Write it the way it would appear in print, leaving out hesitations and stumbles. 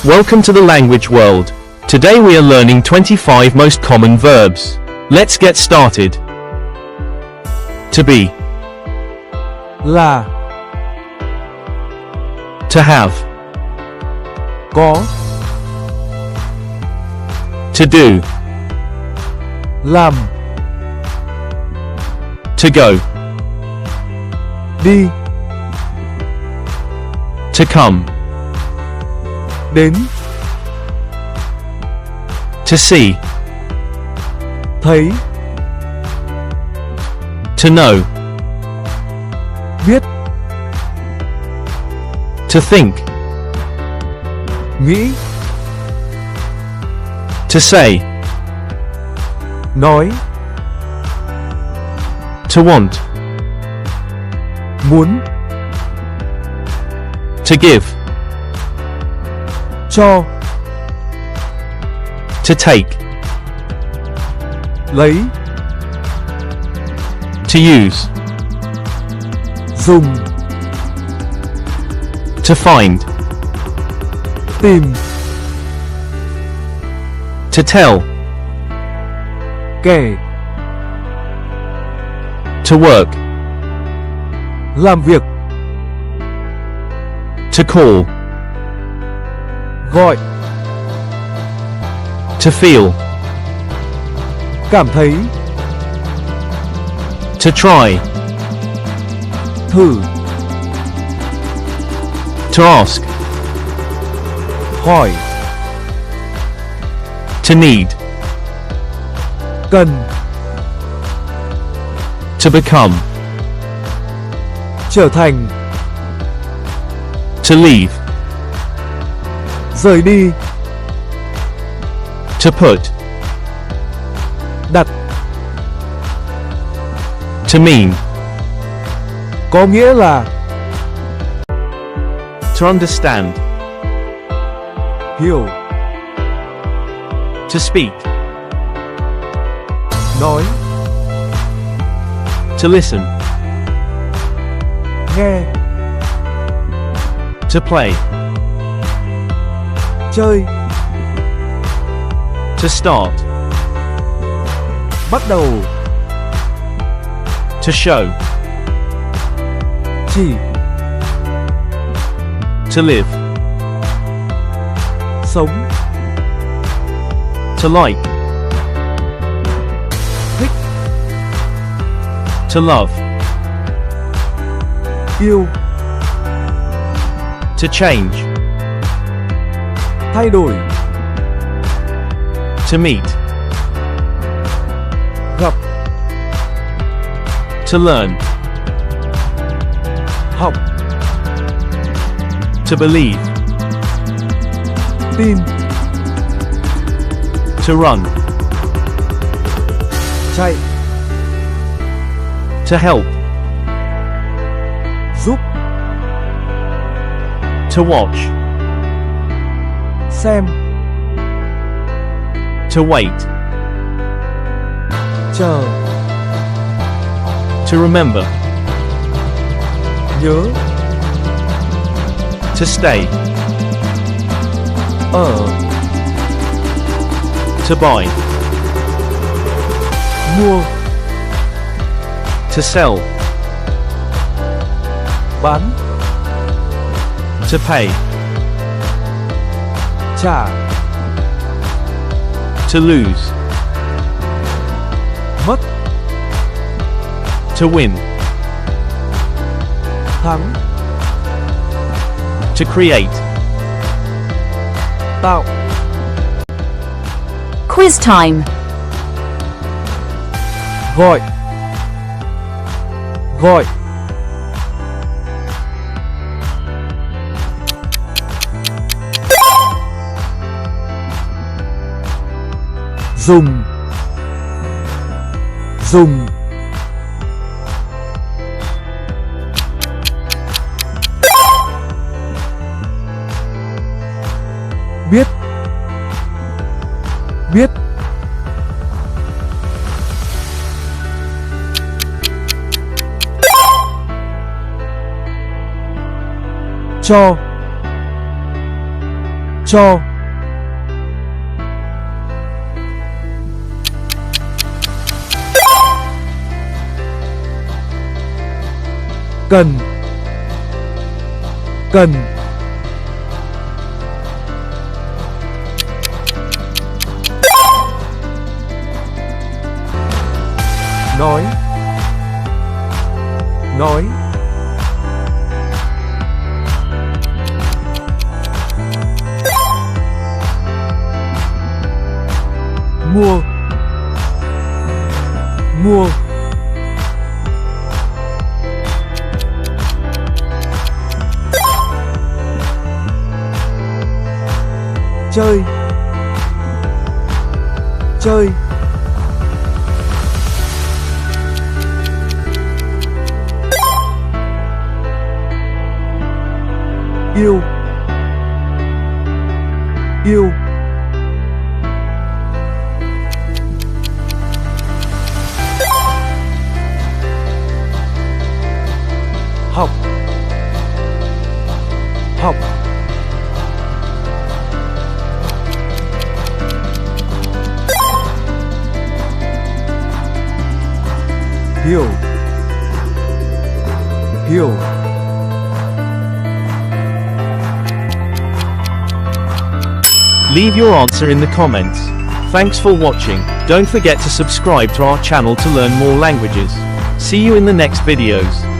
Welcome to the language world. Today we are learning 25 most common verbs. Let's get started. To be, là, to have, có, to do, làm, to go, đi, to come, đến, to see, thấy, to know, biết, to think, nghĩ, to say, nói, to want, muốn, to give, cho, to take, lấy, to use, dùng, to find, tìm, to tell, kể, to work, làm việc, to call, gọi, to feel, cảm thấy, to try, thử, to ask, hỏi, to need, cần, to become, trở thành, to leave, rời đi, to put, đặt, to mean, có nghĩa là, to understand, hiểu, to speak, nói, to listen, nghe, to play, chơi, to start, bắt đầu, to show, chỉ, to live, sống, to like, thích, to love, yêu, to change, thay đổi, to meet, gặp, to learn, học, to believe, tin, to run, chạy, to help, giúp, to watch, xem, to wait, chờ, to remember, nhớ, to stay, ở, to buy, mua, to sell, bán, to pay, trả, to lose, mất, to win, thắng, to create. tạo, Quiz time. gọi, gọi, dùng, dùng, biết, biết, cho, cho, cần, cần, nói, nói, mua, mua, chơi, chơi, yêu, yêu, học, học, hiểu, hiểu. Leave your answer in the comments. Thanks for watching. Don't forget to subscribe to our channel to learn more languages. See you in the next videos.